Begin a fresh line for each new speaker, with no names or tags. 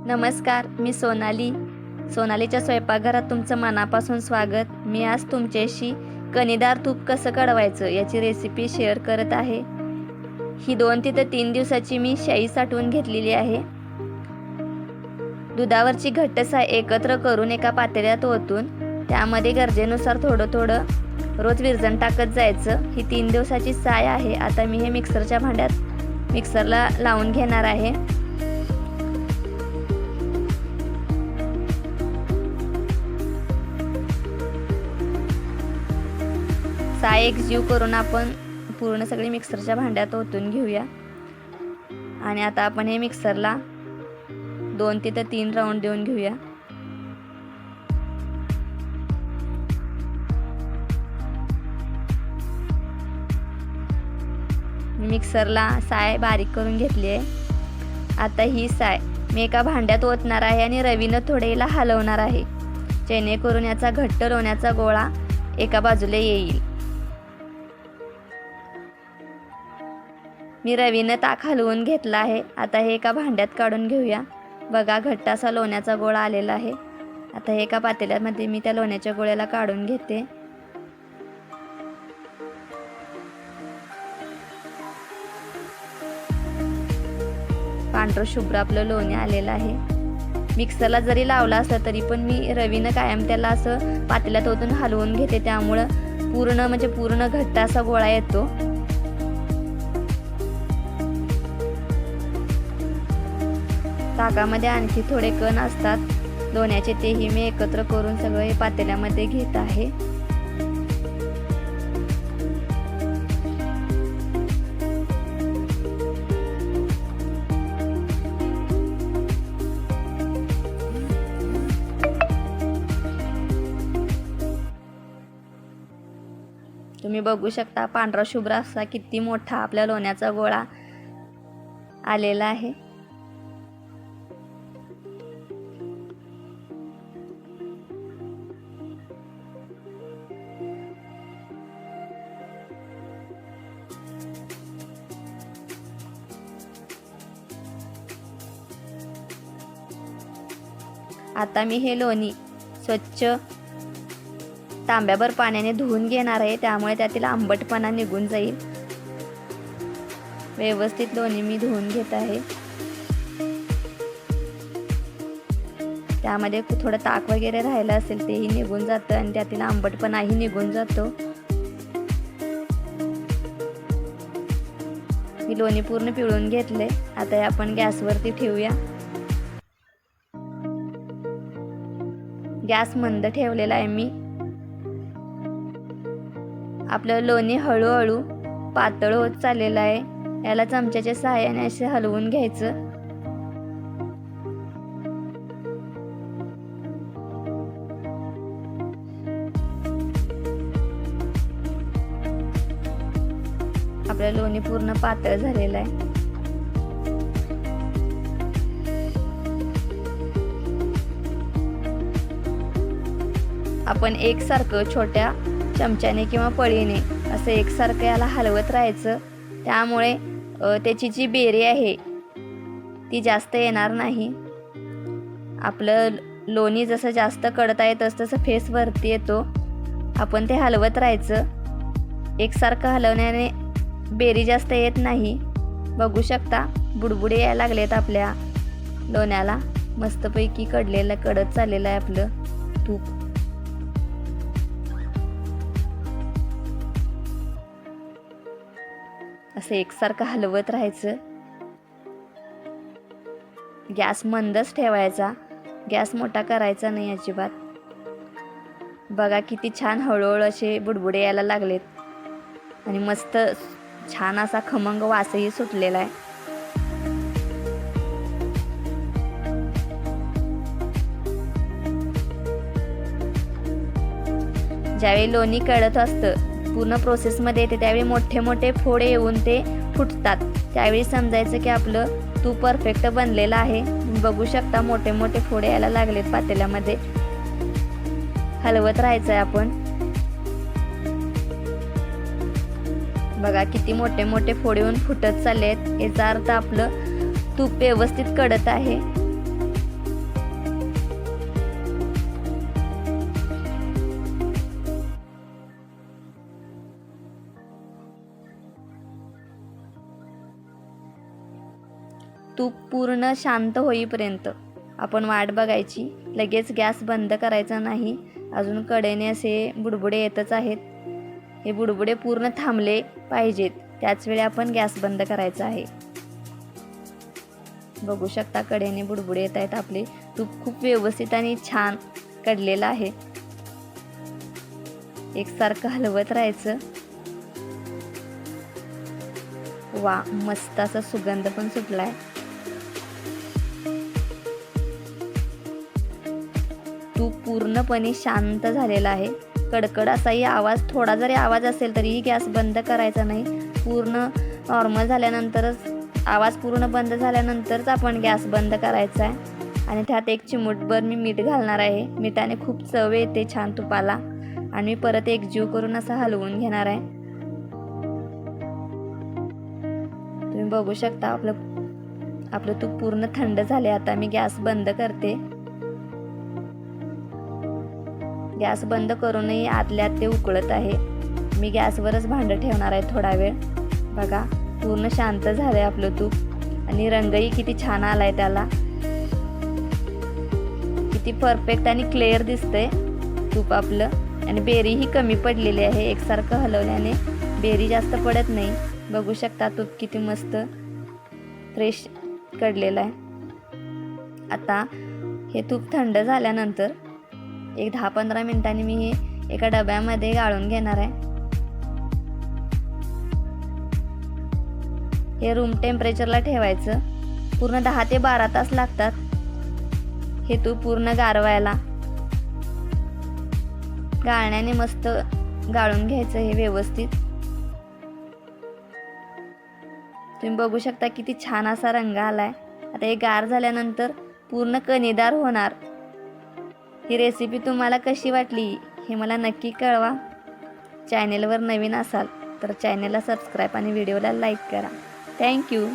नमस्कार, मी सोनालीच्या स्वयंपाकघरात तुमचं मनापासून स्वागत. मी आज तुमच्याशी कणीदार तूप कसं कढवायचं याची रेसिपी शेअर करत आहे. ही 2 ते 3 दिवसाची मी शाई साठवून घेतलेली आहे. दुधावरची घट्ट साय एकत्र करून एका पातेल्यात ओतून त्यामध्ये गरजेनुसार थोडं थोडं रोज विरजण टाकत जायचं. ही 3 दिवसाची साय आहे. आता मी हे मिक्सरच्या भांड्यात मिक्सरला लावून घेणार आहे. साय एक जीव करून आपण पूर्ण सगळी मिक्सरच्या भांड्यात ओतून घेऊया. आणि आता आपण हे मिक्सरला 2 ते 3 राऊंड देऊन घेऊया. मिक्सरला साय बारीक करून घेतली आहे. आता ही साय मी एका भांड्यात ओतणार आहे आणि रवीनं थोडेला हलवणार आहे, जेणेकरून याचा घट्ट लोण्याचा गोळा एका बाजूला येईल. मी रवीनं ताक हलवून घेतला आहे. आता हे एका भांड्यात काढून घेऊया. बघा, घट्ट असा लोण्याचा गोळा आलेला आहे. आता हे एका पातेल्यामध्ये मी त्या लोण्याच्या गोळ्याला काढून घेते. पांढरं शुभ्र आपलं लोणी आलेलं आहे. मिक्सरला जरी लावला असलं तरी पण मी रवीनं कायम त्याला असं पातेल्यात ओतून हलवून घेते, त्यामुळं पूर्ण घट्ट असा गोळा येतो. ताकामध्ये आणखी थोडे कण असतात लोण्याचे, तेही मी एकत्र करून सगळे पातेल्यामध्ये घेत आहे. तुम्ही बघू शकता पांढरा शुभ्र असा किती मोठा आपल्या लोण्याचा गोळा आलेला आहे. आता मी हे लोणी स्वच्छ तांब्याभर पाण्याने धुवून घेणार आहे, त्यामुळे त्यातील आंबटपणा निघून जाईल. व्यवस्थित लोणी मी धुवून घेत आहे. त्यामध्ये थोडं ताक वगैरे राहिलं असेल तेही निघून जातं आणि त्यातील आंबटपणाही निघून जातो. मी लोणी पूर्ण पिळून घेतले. आता हे आपण गॅसवरती ठेवूया. गॅस मंद ठेवलेला आहे मी. आपलं लोणी हळूहळू पातळ होत चाललेलं आहे. याला चमच्याच्या सहाय्याने असे हलवून घ्यायचं. आपलं लोणी पूर्ण पातळ झालेलं आहे. आपण एकसारखं छोट्या चमच्याने किंवा पळीने असं एकसारखं याला हलवत राहायचं. त्यामुळे त्याची जी बेरी आहे ती जास्त येणार नाही. आपलं लोणी जसं जास्त कडता येतं तसं फेस वरती येतो. आपण ते हलवत राहायचं. एकसारखं हलवण्याने बेरी जास्त येत नाही. बघू शकता बुडबुडे यायला लागलेत आपल्या लोण्याला. मस्तपैकी कडत चाललेलं आहे आपलं तूप. असं एकसारखं हलवत राहायचं. गॅस मंदच ठेवायचा, गॅस मोठा करायचा नाही अजिबात. बघा किती छान हळूहळू असे बुडबुडे यायला लागलेत आणि मस्त छान असा खमंग वासही सुटलेला आहे. ज्यावेळी लोणी कळत असतं पूर्ण प्रोसेसमध्ये येते त्यावेळी मोठे मोठे फोडे येऊन ते फुटतात. त्यावेळी समजायचं की आपलं तूप परफेक्ट बनलेलं आहे. बघू शकता मोठे मोठे फोडे यायला लागलेत पातेल्यामध्ये. हलवत राहायचं आहे आपण. बघा किती मोठे मोठे फोड येऊन फुटत चालले आहेत. याचा अर्थ आपलं तूप व्यवस्थित कडत आहे. तूप पूर्ण शांत होईपर्यंत आपण वाट बघायची. लगेच गॅस बंद करायचा नाही. अजून कडेने असे बुडबुडे येतच आहेत. हे बुडबुडे पूर्ण थांबले पाहिजेत, त्याच वेळी आपण गॅस बंद करायचा आहे. बघू शकता कडेने बुडबुडे येत आहेत. आपले तूप खूप व्यवस्थित आणि छान कडलेलं आहे. एकसारखं हलवत राहायचं. वा, मस्त असा सुगंध पण सुटलाय. तूप पूर्णपणे शांत झालेला आहे. कडकड असाही आवाज, थोडा जरी आवाज असेल तरीही गॅस बंद करायचा नाही. पूर्ण नॉर्मल झाल्यानंतरच, आवाज पूर्ण बंद झाल्यानंतरच आपण गॅस बंद करायचा आहे. आणि त्यात एक चिमूटभर मी मीठ घालणार आहे. मिठाने खूप चव येते छान तुपाला. आणि मी परत एकजीव करून असं हलवून घेणार आहे. तुम्ही बघू शकता आपलं तूप पूर्ण थंड झाले. आता मी गॅस बंद करते. गॅस बंद करूनही आतल्यात ते उकळत आहे. मी गॅसवरच भांडं ठेवणार आहे थोडा वेळ. बघा, पूर्ण शांत झालंय आपलं तूप आणि रंगही किती छान आलाय त्याला. किती परफेक्ट आणि क्लिअर दिसतंय तूप आपलं. आणि बेरीही कमी पडलेली आहे. एकसारखं हलवल्याने बेरी जास्त पडत नाही. बघू शकता तूप किती मस्त फ्रेश कडलेलं आहे. आता हे तूप थंड झाल्यानंतर एक 10-15 मिनिटांनी मी हे एका डब्यामध्ये गाळून घेणार आहे. हे रूम टेम्परेचरला ठेवायचं. पूर्ण 10 ते 12 तास लागतात हे तूप पूर्ण गारवायला. गाळण्याने मस्त गाळून घ्यायचं हे व्यवस्थित. तुम्ही बघू शकता किती छान असा रंग आलाय. आता हे गार झाल्यानंतर पूर्ण कणीदार होणार. ही रेसिपी तुम्हाला कशी वाटली हे मला नक्की कळवा. चॅनेलवर नवीन असाल तर चॅनेलला सबस्क्राईब आणि व्हिडिओला लाईक करा. थँक्यू.